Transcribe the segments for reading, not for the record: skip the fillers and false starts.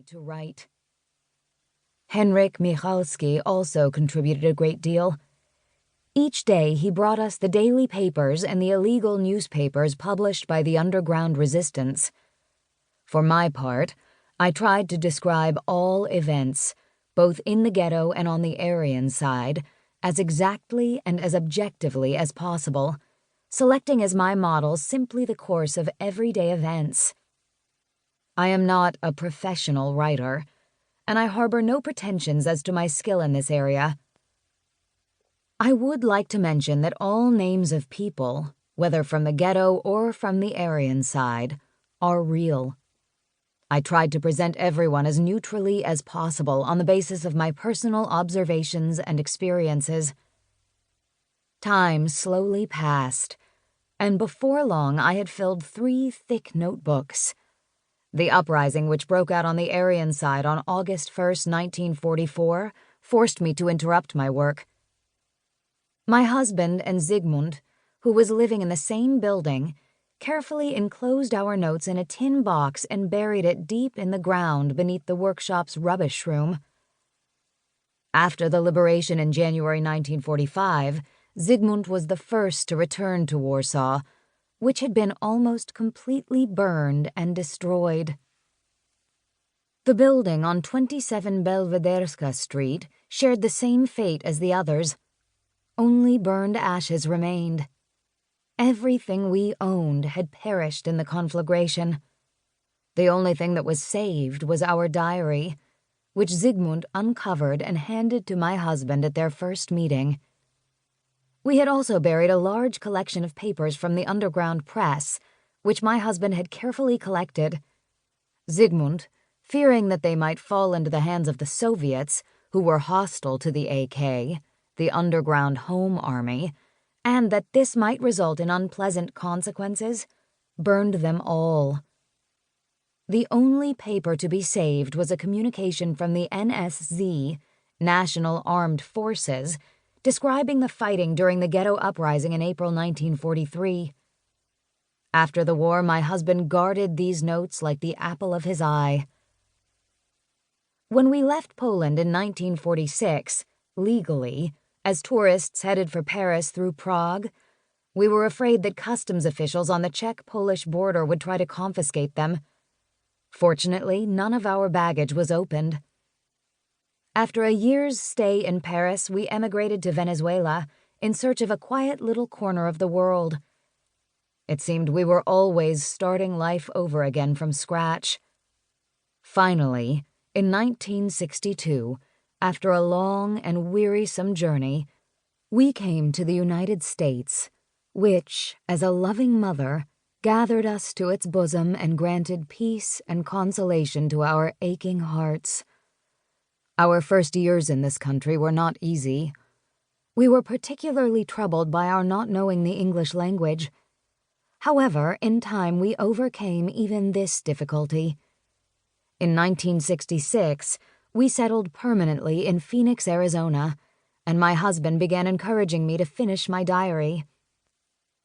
me to write. Henryk Michalski also contributed a great deal. Each day he brought us the daily papers and the illegal newspapers published by the underground resistance. For my part, I tried to describe all events, both in the ghetto and on the Aryan side, as exactly and as objectively as possible, selecting as my model simply the course of everyday events. I am not a professional writer, and I harbor no pretensions as to my skill in this area. I would like to mention that all names of people, whether from the ghetto or from the Aryan side, are real. I tried to present everyone as neutrally as possible on the basis of my personal observations and experiences. Time slowly passed, and before long I had filled 3 thick notebooks. The uprising which broke out on the Aryan side on August 1st, 1944, forced me to interrupt my work. My husband and Zygmunt, who was living in the same building, carefully enclosed our notes in a tin box and buried it deep in the ground beneath the workshop's rubbish room. After the liberation in January 1945, Zygmunt was the first to return to Warsaw, which had been almost completely burned and destroyed. The building on 27 Belvederska Street shared the same fate as the others. Only burned ashes remained. Everything we owned had perished in the conflagration. The only thing that was saved was our diary, which Zygmunt uncovered and handed to my husband at their first meeting. We had also buried a large collection of papers from the underground press, which my husband had carefully collected. Zygmunt, fearing that they might fall into the hands of the Soviets, who were hostile to the AK, the underground home army, and that this might result in unpleasant consequences, burned them all. The only paper to be saved was a communication from the NSZ, National Armed Forces, describing the fighting during the ghetto uprising in April 1943. After the war, my husband guarded these notes like the apple of his eye. When we left Poland in 1946, legally, as tourists headed for Paris through Prague, we were afraid that customs officials on the Czech-Polish border would try to confiscate them. Fortunately, none of our baggage was opened. After a year's stay in Paris, we emigrated to Venezuela in search of a quiet little corner of the world. It seemed we were always starting life over again from scratch. Finally, in 1962, after a long and wearisome journey, we came to the United States, which, as a loving mother, gathered us to its bosom and granted peace and consolation to our aching hearts. Our first years in this country were not easy. We were particularly troubled by our not knowing the English language. However, in time we overcame even this difficulty. In 1966, we settled permanently in Phoenix, Arizona, and my husband began encouraging me to finish my diary.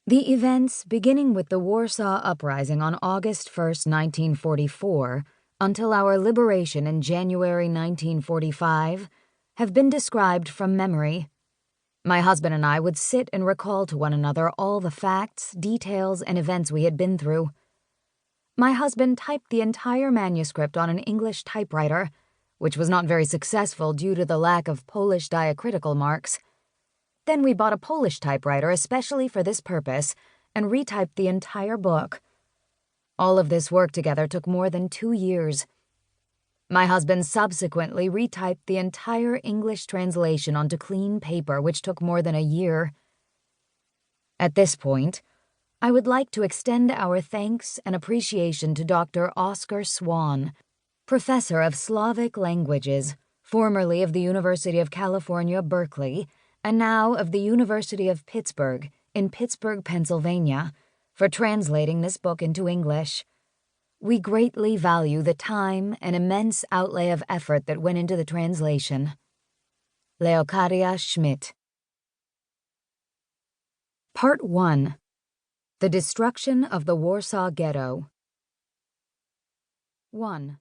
The events, beginning with the Warsaw Uprising on August 1st, 1944, until our liberation in January 1945, have been described from memory. My husband and I would sit and recall to one another all the facts, details, and events we had been through. My husband typed the entire manuscript on an English typewriter, which was not very successful due to the lack of Polish diacritical marks. Then we bought a Polish typewriter especially for this purpose and retyped the entire book. All of this work together took more than 2 years. My husband subsequently retyped the entire English translation onto clean paper, which took more than a year. At this point, I would like to extend our thanks and appreciation to Dr. Oscar Swan, Professor of Slavic Languages, formerly of the University of California, Berkeley, and now of the University of Pittsburgh in Pittsburgh, Pennsylvania, for translating this book into English. We greatly value the time and immense outlay of effort that went into the translation. Leokadia Schmidt. Part 1. The Destruction of the Warsaw Ghetto. 1.